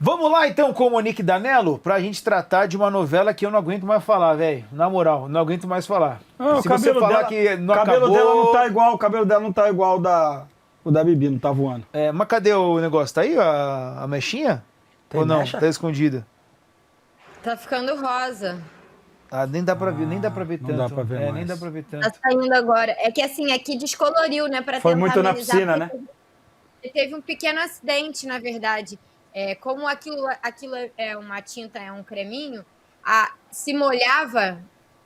Vamos lá então com o Monique Danello pra gente tratar de uma novela que eu não aguento mais falar, velho. Na moral, não aguento mais falar. Não, Se você falar dela, que não o cabelo acabou... dela não tá igual, o cabelo dela não tá igual o da Bibi, não tá voando. É, mas cadê o negócio? Tá aí a mechinha? Tem Ou não? mecha? Tá escondida? Tá ficando rosa. Ah, nem dá pra ver, nem dá pra ver não tanto. dá pra ver nem mais. dá pra ver Tá tanto. saindo agora. É que assim, aqui descoloriu, né? Pra Foi tentar muito na amenizar, piscina, porque né? teve um pequeno acidente, na verdade. Como aquilo é uma tinta, é um creminho, se molhava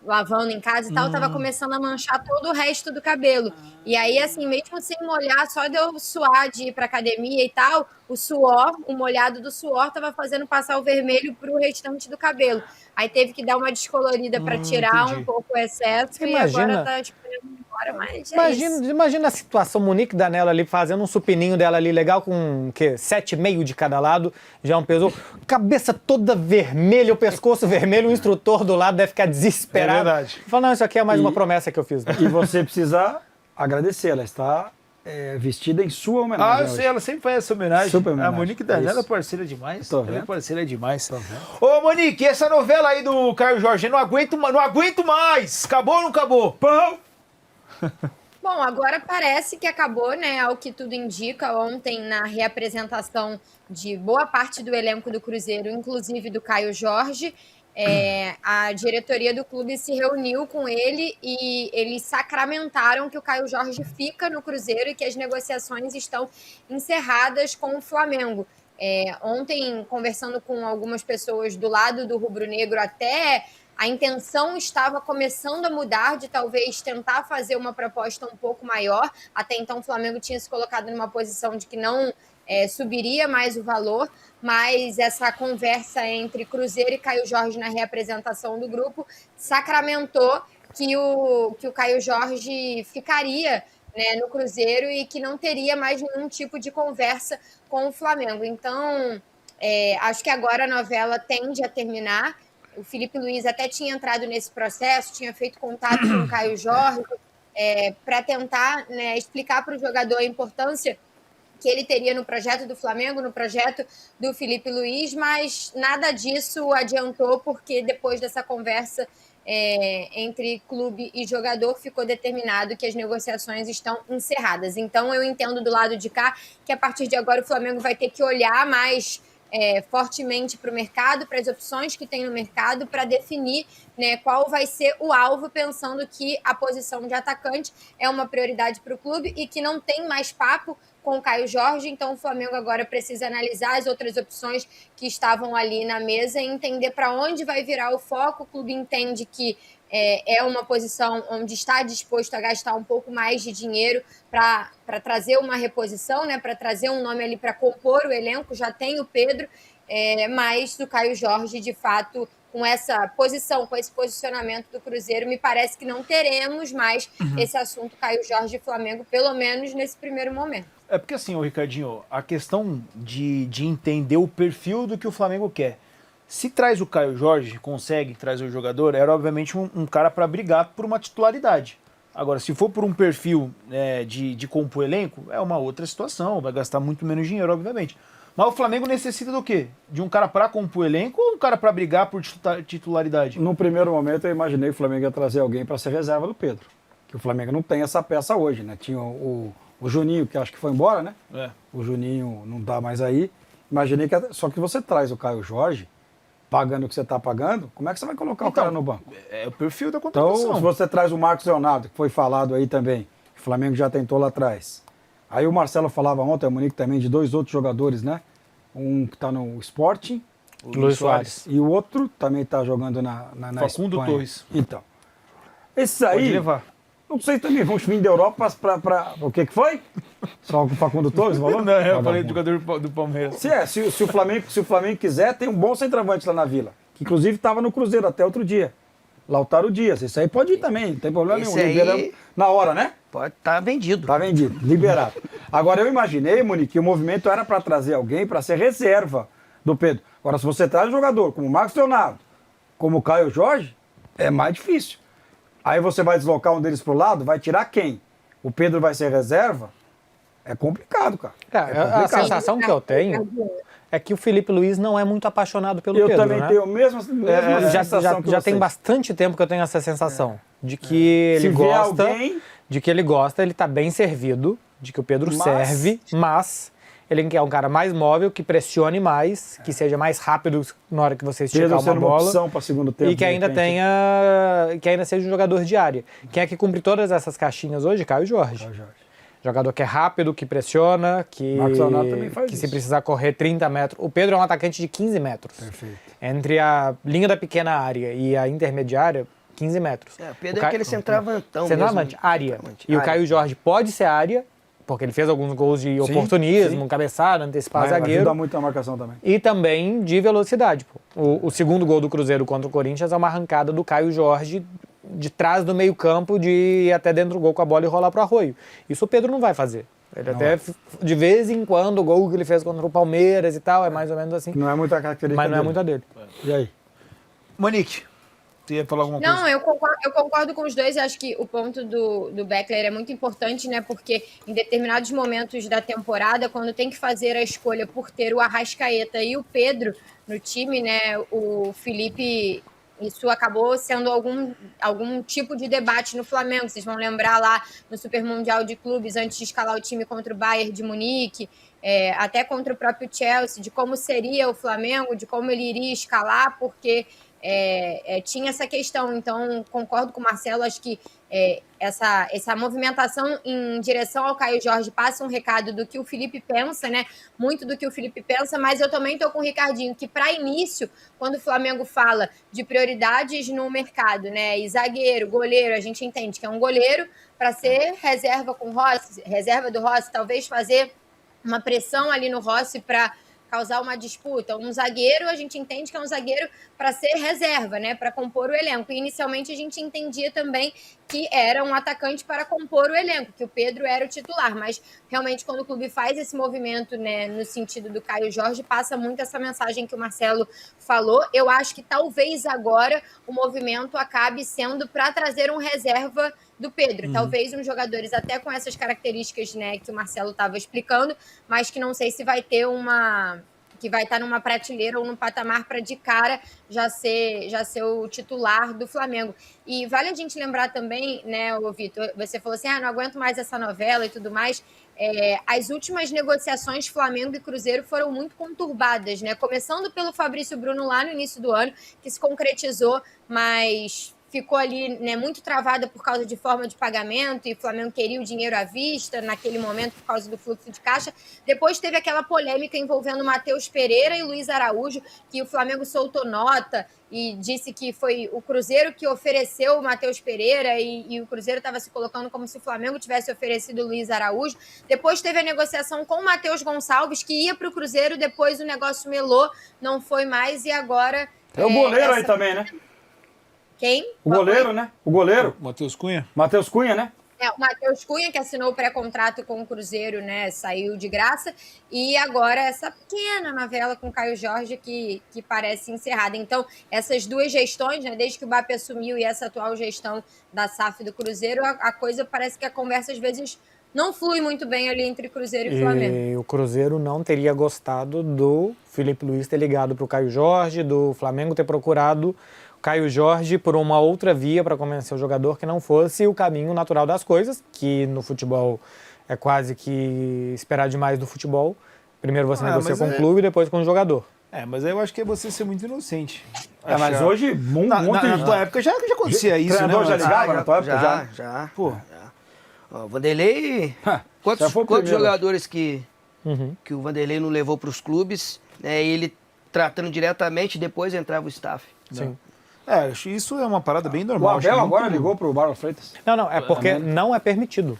lavando em casa e tal, tava começando a manchar todo o resto do cabelo. E aí, assim, mesmo sem molhar, só de eu suar de ir pra academia e tal, o molhado do suor tava fazendo passar o vermelho pro restante do cabelo. Aí teve que dar uma descolorida pra tirar Entendi. um pouco o excesso Você e agora imagina? tá escolhendo embora, mas é isso. Imagina a situação, Monique Danello ali fazendo um supininho dela ali legal com o quê? 7,5 de cada lado, já um peso, cabeça toda vermelha, o pescoço vermelho, o instrutor do lado deve ficar desesperado. É verdade. Fala, não, isso aqui é mais uma promessa que eu fiz. E você precisa agradecer, ela está vestida em sua Ah, homenagem eu sei, hoje. ela sempre faz essa homenagem. Super A homenagem. Monique Danello é Isso. parceira demais. Tô Ela é vendo. parceira demais. Ô, Monique, essa novela aí do Caio Jorge, eu não aguento mais. Acabou ou não acabou? Pão! Bom, agora parece que acabou, né? Ao que tudo indica, ontem na reapresentação de boa parte do elenco do Cruzeiro, inclusive do Caio Jorge, a diretoria do clube se reuniu com ele e eles sacramentaram que o Caio Jorge fica no Cruzeiro e que as negociações estão encerradas com o Flamengo. Ontem, conversando com algumas pessoas do lado do rubro-negro, até a intenção estava começando a mudar, de talvez tentar fazer uma proposta um pouco maior. Até então, o Flamengo tinha se colocado numa posição de que não subiria mais o valor, mas essa conversa entre Cruzeiro e Caio Jorge na reapresentação do grupo sacramentou que o Caio Jorge ficaria, né, no Cruzeiro e que não teria mais nenhum tipo de conversa com o Flamengo. Então, acho que agora a novela tende a terminar. O Felipe Luiz até tinha entrado nesse processo, tinha feito contato com o Caio Jorge para tentar, né, explicar para o jogador a importância que ele teria no projeto do Flamengo, no projeto do Felipe Luiz, mas nada disso adiantou, porque depois dessa conversa entre clube e jogador, ficou determinado que as negociações estão encerradas. Então, eu entendo do lado de cá que a partir de agora o Flamengo vai ter que olhar mais fortemente para o mercado, para as opções que tem no mercado, para definir, né, qual vai ser o alvo, pensando que a posição de atacante é uma prioridade para o clube e que não tem mais papo com o Caio Jorge. Então o Flamengo agora precisa analisar as outras opções que estavam ali na mesa e entender para onde vai virar o foco. O clube entende que é uma posição onde está disposto a gastar um pouco mais de dinheiro para trazer uma reposição, né, para trazer um nome ali para compor o elenco. Já tem o Pedro, mas o Caio Jorge, de fato, com essa posição, com esse posicionamento do Cruzeiro, me parece que não teremos mais esse assunto Caio Jorge e Flamengo, pelo menos nesse primeiro momento. É porque assim, ô Ricardinho, a questão de entender o perfil do que o Flamengo quer. Se traz o Caio Jorge, consegue trazer o jogador, era obviamente um cara para brigar por uma titularidade. Agora, se for por um perfil de compor elenco, é uma outra situação, vai gastar muito menos dinheiro, obviamente. Mas o Flamengo necessita do quê? De um cara para compor elenco ou um cara para brigar por titularidade? No primeiro momento eu imaginei que o Flamengo ia trazer alguém para ser reserva do Pedro. Que o Flamengo não tem essa peça hoje, né? Tinha o Juninho, que acho que foi embora, né? O Juninho não tá mais aí. Imaginei que... Só que você traz o Caio Jorge, pagando o que você está pagando, como é que você vai colocar o cara no banco? É o perfil da contratação. Então, se você traz o Marcos Leonardo, que foi falado aí também, que o Flamengo já tentou lá atrás. Aí o Marcelo falava ontem, o Monique também, de dois outros jogadores, né? Um que está no Sporting, O Luiz Soares. e o outro também está jogando na Facundo Espanha. Torres. Então, esses Pode aí, levar. não sei também, vão vir da Europa para... O que foi? Só com o Facundo Torres, falou? Não, eu falei do jogador do Palmeiras. Se o Flamengo quiser, tem um bom centroavante lá na Vila. Que inclusive estava no Cruzeiro até outro dia. Lautaro Dias. Isso aí pode ir também, não tem problema Esse nenhum. aí- Liberamos na hora, né? Pode estar vendido. Tá vendido, liberado. Agora eu imaginei, Monique, que o movimento era para trazer alguém para ser reserva do Pedro. Agora, se você traz um jogador como o Marcos Leonardo, como o Caio Jorge, é mais difícil. Aí você vai deslocar um deles pro lado, vai tirar quem? O Pedro vai ser reserva? É complicado, cara. Cara, É a complicado. sensação que eu tenho é que o Felipe Luiz não é muito apaixonado pelo Eu Pedro, também né? tenho a mesma sensação que Já vocês. tem bastante tempo que eu tenho essa sensação de que Se ele vê gosta, alguém- de que ele gosta, ele tá bem servido, de que o Pedro serve, mas ele quer um cara mais móvel, que pressione mais, que seja mais rápido na hora que você esticar Pedro uma sendo uma bola. opção para segundo tempo. E que ainda de repente. que ainda seja um jogador de área. Quem é que cumpre todas essas caixinhas hoje? Caio Jorge. Caio Jorge. Jogador que é rápido, que pressiona, que, Marcos Leonardo também faz que isso. se precisar correr 30 metros. O Pedro é um atacante de 15 metros. Perfeito. Entre a linha da pequena área e a intermediária, 15 metros. O Pedro é aquele centroavantão Centroavante, mesmo. área. Centroavante, E o área. Caio Jorge pode ser área, porque ele fez alguns gols de oportunismo, sim. cabeçada, antecipar Mas zagueiro. ajuda muito a marcação também. E também de velocidade. Pô. O segundo gol do Cruzeiro contra o Corinthians é uma arrancada do Caio Jorge de trás do meio-campo, de ir até dentro do gol com a bola e rolar pro Arroio. Isso o Pedro não vai fazer. Ele de vez em quando, o gol que ele fez contra o Palmeiras e tal, é mais ou menos assim. Não é muita característica Mas não é dele. muita dele. E aí? Monique, você ia falar alguma coisa? Não, eu concordo com os dois. Acho que o ponto do Beckler é muito importante, né? Porque em determinados momentos da temporada, quando tem que fazer a escolha por ter o Arrascaeta e o Pedro no time, né? O Felipe, isso acabou sendo algum tipo de debate no Flamengo. Vocês vão lembrar lá no Super Mundial de Clubes, antes de escalar o time contra o Bayern de Munique, até contra o próprio Chelsea, de como seria o Flamengo, de como ele iria escalar, porque tinha essa questão. Então, concordo com o Marcelo, acho que essa movimentação em direção ao Caio Jorge passa um recado do que o Felipe pensa, né? Muito do que o Felipe pensa, mas eu também estou com o Ricardinho, que para início, quando o Flamengo fala de prioridades no mercado, né? E zagueiro, goleiro, a gente entende que é um goleiro para ser reserva com o Rossi, reserva do Rossi, talvez fazer uma pressão ali no Rossi para causar uma disputa. Um zagueiro, a gente entende que é um zagueiro para ser reserva, né, para compor o elenco. E inicialmente a gente entendia também que era um atacante para compor o elenco, que o Pedro era o titular, mas realmente quando o clube faz esse movimento, né, no sentido do Caio Jorge, passa muito essa mensagem que o Marcelo falou. Eu acho que talvez agora o movimento acabe sendo para trazer um reserva do Pedro, talvez uns jogadores até com essas características, né, que o Marcelo estava explicando, mas que não sei se vai ter que vai estar numa prateleira ou num patamar para de cara já ser o titular do Flamengo. E vale a gente lembrar também, né, ô Vitor, você falou assim, não aguento mais essa novela e tudo mais. As últimas negociações Flamengo e Cruzeiro foram muito conturbadas, né? Começando pelo Fabrício Bruno lá no início do ano, que se concretizou, mas ficou ali, né, muito travada por causa de forma de pagamento, e o Flamengo queria o dinheiro à vista naquele momento por causa do fluxo de caixa. Depois teve aquela polêmica envolvendo Matheus Pereira e Luiz Araújo, que o Flamengo soltou nota e disse que foi o Cruzeiro que ofereceu o Matheus Pereira e o Cruzeiro estava se colocando como se o Flamengo tivesse oferecido o Luiz Araújo. Depois teve a negociação com o Matheus Gonçalves, que ia para o Cruzeiro, depois o negócio melou, não foi mais, e agora... Tem o goleiro aí também, né? Quem? O goleiro, né? O goleiro. Matheus Cunha? Matheus Cunha, né? O Matheus Cunha, que assinou o pré-contrato com o Cruzeiro, né? Saiu de graça. E agora essa pequena novela com o Caio Jorge que parece encerrada. Então, essas duas gestões, né? Desde que o Bapé assumiu e essa atual gestão da SAF do Cruzeiro, a coisa parece que a conversa às vezes não flui muito bem ali entre Cruzeiro e Flamengo. E o Cruzeiro não teria gostado do Felipe Luiz ter ligado para o Caio Jorge, do Flamengo ter procurado Caio Jorge por uma outra via para convencer o jogador que não fosse o caminho natural das coisas, que no futebol é quase que esperar demais do futebol. Primeiro você negocia com o clube, depois com o jogador. Mas aí eu acho que é você ser muito inocente. Mas hoje, na tua época já acontecia isso, né? Treinador já ligava na tua época? Já. Pô. Ó, o Vanderlei... Quantos jogadores que o Vanderlei não levou para os clubes, né, e ele tratando diretamente, depois entrava o staff. Sim. Isso é uma parada bem O normal. Abel agora ligou pro Marlon Freitas. Não, é porque não é permitido.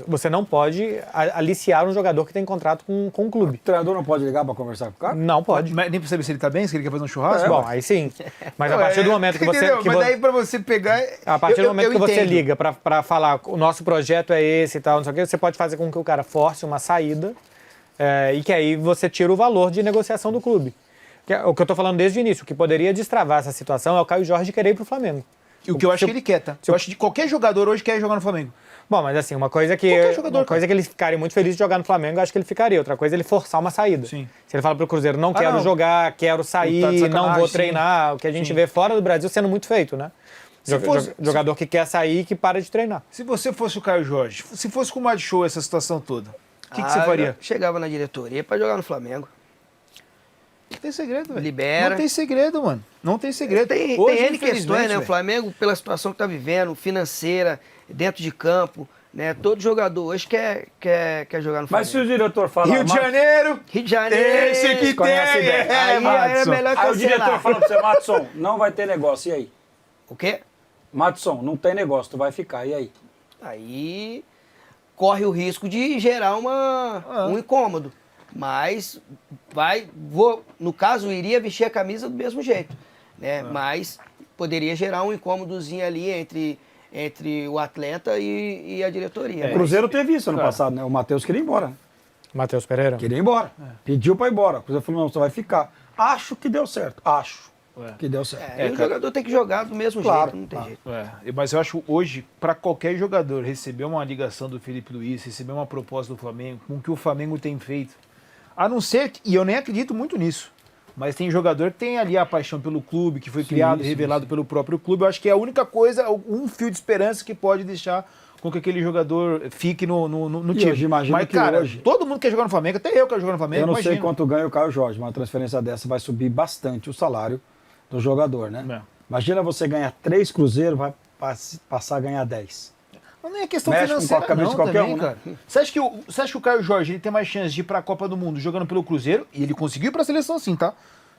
Você não pode aliciar um jogador que tem contrato com o clube. O treinador não pode ligar para conversar com o cara? Não pode. Mas nem pra saber se ele tá bem, se ele quer fazer um churrasco? Bom, aí sim. Mas a partir do momento que você... Entendeu? Mas daí pra você pegar... A partir do momento eu que você entendo. liga pra falar o nosso projeto é esse e tal, não sei o quê, você pode fazer com que o cara force uma saída e que aí você tira o valor de negociação do clube. O que eu tô falando desde o início, o que poderia destravar essa situação é o Caio Jorge querer ir pro Flamengo. E o que eu acho que ele quer, tá? Eu acho que qualquer jogador hoje quer jogar no Flamengo. Bom, mas assim, uma coisa que ele ficaria muito feliz de jogar no Flamengo, eu acho que ele ficaria. Outra coisa é ele forçar uma saída. Sim. Se ele fala pro Cruzeiro, não quero jogar, quero sair, não vou treinar, o que a gente vê fora do Brasil sendo muito feito, né? Jogador que quer sair e que para de treinar. Se você fosse o Caio Jorge, se fosse com o Mad Show essa situação toda, o que você faria? Chegava na diretoria pra jogar no Flamengo. Não tem segredo, velho. Libera. Não tem segredo, mano. Não tem segredo. Tem Hoje, N questões, né? velho. O Flamengo, pela situação que tá vivendo, financeira, dentro de campo, né? Todo jogador hoje quer jogar no Flamengo. Mas se o diretor falar... Rio de Janeiro! Rio de Janeiro! Esse que tem! Aí é melhor cancelar. Aí o diretor fala pra você, Matson, não vai ter negócio, e aí? O quê? Matson, não tem negócio, tu vai ficar, e aí? Aí corre o risco de gerar um incômodo. Mas no caso, iria vestir a camisa do mesmo jeito, né? Mas poderia gerar um incômodozinho ali entre o atleta e a diretoria. O Cruzeiro teve isso ano passado, né? O Matheus queria ir embora. Matheus Pereira? Queria ir embora. Pediu pra ir embora. O Cruzeiro falou, não, você vai ficar. Acho que deu certo. Acho que deu certo. E o jogador tem que jogar do mesmo jeito, não tem jeito. Mas eu acho hoje, para qualquer jogador receber uma ligação do Felipe Luiz, receber uma proposta do Flamengo, com o que o Flamengo tem feito, a não ser, e eu nem acredito muito nisso, mas tem jogador que tem ali a paixão pelo clube, que foi criado e revelado pelo próprio clube. Eu acho que é a única coisa, um fio de esperança que pode deixar com que aquele jogador fique no time. Hoje, imagina mas, que cara, hoje... todo mundo quer jogar no Flamengo, até eu quero jogar no Flamengo. Eu não imagina. sei quanto ganha o Caio Jorge, mas uma transferência dessa vai subir bastante o salário do jogador, né? Imagina você ganhar 3 cruzeiros, vai passar a ganhar 10. Não é questão Mexe financeira com a cabeça não, de qualquer também, um, cara. né? Você acha que o Caio Jorge ele tem mais chance de ir pra Copa do Mundo jogando pelo Cruzeiro? E ele conseguiu ir pra seleção sim, tá?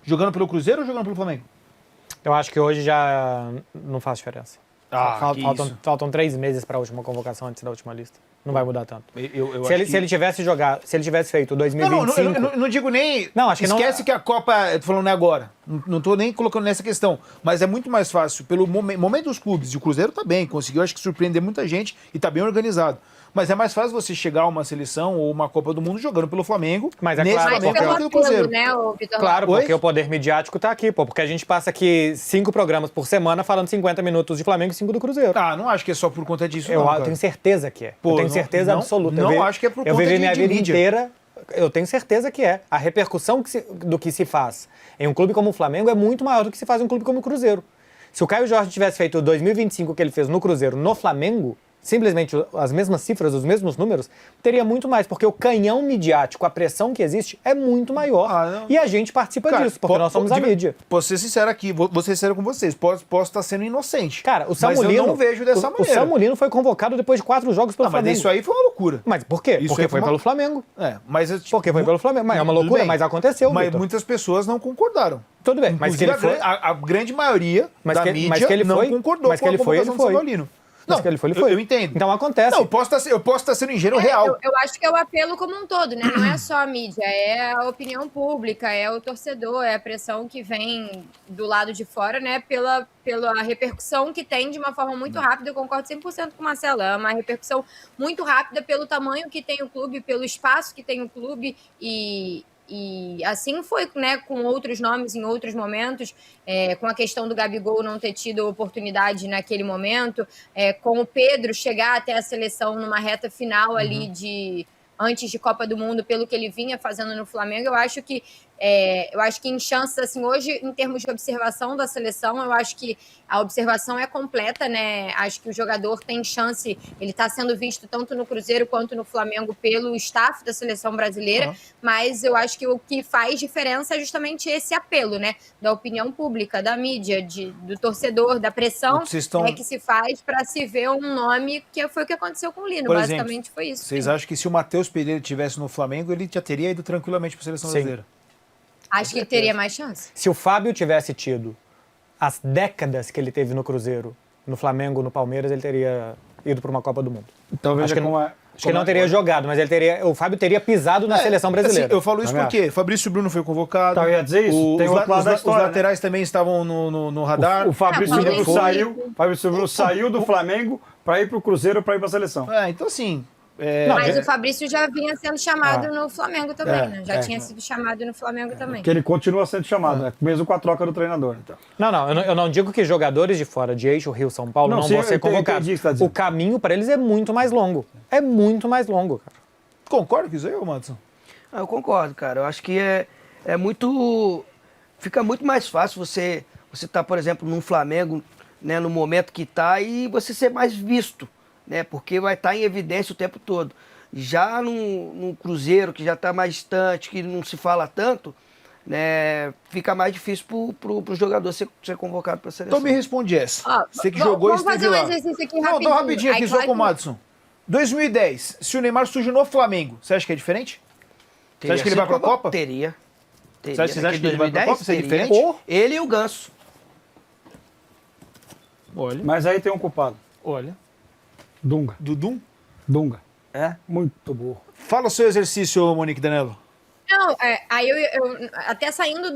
Jogando pelo Cruzeiro ou jogando pelo Flamengo? Eu acho que hoje já não faz diferença. Faltam 3 meses para a última convocação antes da última lista. Não vai mudar tanto. Se ele tivesse feito 2025... Não digo nem... Não, acho que esquece que a Copa... Eu tô falando agora. Não tô nem colocando nessa questão. Mas é muito mais fácil. Pelo momento dos clubes. E o Cruzeiro tá bem. Conseguiu, acho que, surpreender muita gente. E tá bem organizado. Mas é mais fácil você chegar a uma seleção ou uma Copa do Mundo jogando pelo Flamengo. Mas é nesse claro, Flamengo pelo pelo Cruzeiro. né, Vitor? Claro, porque o poder midiático tá aqui, pô. Porque a gente passa aqui 5 programas por semana falando 50 minutos de Flamengo e 5 do Cruzeiro. Não acho que é só por conta disso, Eu cara. tenho certeza que é. Pô, eu tenho certeza absoluta. Não acho que é por conta Eu vivi de minha vida mídia. inteira, eu tenho certeza que é. A repercussão do que se faz em um clube como o Flamengo é muito maior do que se faz em um clube como o Cruzeiro. Se o Caio Jorge tivesse feito o 2025 que ele fez no Cruzeiro, no Flamengo, simplesmente as mesmas cifras, os mesmos números, teria muito mais, porque o canhão midiático, a pressão que existe é muito maior. E a gente participa disso, porque nós somos a mídia. Posso ser sincero aqui, vou ser sincero com vocês, posso estar sendo inocente. Cara, o Samulino... Mas eu não vejo dessa maneira. O Samulino foi convocado depois de 4 jogos pelo Flamengo. Mas isso aí foi uma loucura. Mas por quê? Isso Porque aí foi pelo Flamengo. Porque foi pelo Flamengo. Mas é uma Tudo loucura, bem. mas aconteceu, Mas Vitor. muitas pessoas não concordaram. Tudo bem, mas que ele foi... A grande maioria da mídia mas que ele não foi, concordou mas que com a ele foi, convocação do Samulino. Mas que ele foi, ele foi. Eu entendo. Então acontece. Não, eu posso estar sendo ingênuo real. Eu acho que é o apelo como um todo, né? Não é só a mídia, é a opinião pública, é o torcedor, é a pressão que vem do lado de fora, né? Pela repercussão que tem de uma forma muito rápida. Eu concordo 100% com o Marcelo. É uma repercussão muito rápida pelo tamanho que tem o clube, pelo espaço que tem o clube e assim foi, né, com outros nomes em outros momentos, com a questão do Gabigol não ter tido oportunidade naquele momento, com o Pedro chegar até a seleção numa reta final ali antes de Copa do Mundo, pelo que ele vinha fazendo no Flamengo. Eu acho que em chances, assim, hoje, em termos de observação da seleção, eu acho que a observação é completa, né? Acho que o jogador tem chance, ele está sendo visto tanto no Cruzeiro quanto no Flamengo pelo staff da seleção brasileira, mas eu acho que o que faz diferença é justamente esse apelo, né? Da opinião pública, da mídia, do torcedor, da pressão que se faz para se ver um nome, que foi o que aconteceu com o Lino, basicamente foi isso. Vocês acham que se o Matheus Pereira estivesse no Flamengo, ele já teria ido tranquilamente para a seleção brasileira? Acho que ele teria mais chance. Se o Fábio tivesse tido as décadas que ele teve no Cruzeiro, no Flamengo, no Palmeiras, ele teria ido para uma Copa do Mundo. Então veja como é... Acho que ele não teria jogado, mas o Fábio teria pisado na seleção brasileira. Assim, eu falo isso porque Fabrício Bruno foi convocado. Então, eu ia dizer isso. Tem outro lado da história, os laterais também estavam no radar. O Fabrício Bruno saiu do Flamengo para ir para o Cruzeiro, para ir para a seleção. Então assim, Mas o Fabrício já vinha sendo chamado no Flamengo também, né? Já tinha sido chamado no Flamengo também. Porque ele continua sendo chamado, né? Mesmo com a troca do treinador. Então. Não, eu não digo que jogadores de fora de eixo Rio-São Paulo não vão ser convocados. O caminho para eles é muito mais longo. É muito mais longo, cara. Concorda com isso aí, Madison? Eu concordo, cara. Eu acho que é muito... Fica muito mais fácil você tá, por exemplo, num Flamengo, né, no momento que tá, e você ser mais visto, né? Porque vai estar em evidência o tempo todo. Já num Cruzeiro, que já está mais distante, que não se fala tanto, né, fica mais difícil pro jogador ser convocado para a seleção. Então me responde essa. Você que jogou e esteve lá. Vamos fazer um exercício aqui rapidinho. Não, rapidinho aqui, só com o Madison. 2010, se o Neymar surge no Flamengo, você acha que é diferente? Você acha que ele vai para a Copa? Teria. Você acha que ele vai para a Copa? Você é diferente? Ele e o Ganso. Olha. Mas aí tem um culpado. Olha. Dunga. Dudum? Dunga. É? Muito burro. Fala o seu exercício, Monique Danello. Não, aí eu até saindo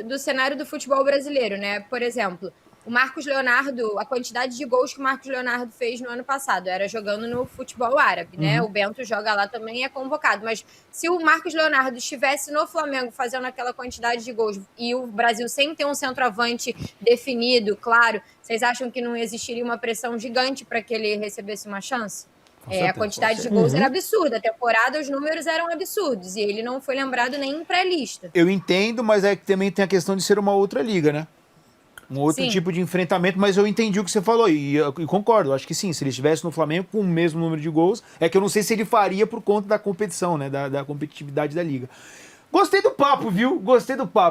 do cenário do futebol brasileiro, né? Por exemplo, o Marcos Leonardo, a quantidade de gols que o Marcos Leonardo fez no ano passado era jogando no futebol árabe, né? O Bento joga lá também e é convocado. Mas se o Marcos Leonardo estivesse no Flamengo fazendo aquela quantidade de gols e o Brasil sem ter um centroavante definido, claro, vocês acham que não existiria uma pressão gigante para que ele recebesse uma chance? A quantidade de gols era absurda. A temporada, os números eram absurdos. E ele não foi lembrado nem em pré-lista. Eu entendo, mas é que também tem a questão de ser uma outra liga, né? Um outro Sim. tipo de enfrentamento, mas eu entendi o que você falou e concordo. Acho que sim, se ele estivesse no Flamengo com o mesmo número de gols, é que eu não sei se ele faria por conta da competição, né? Da competitividade da liga. Gostei do papo, viu? Gostei do papo.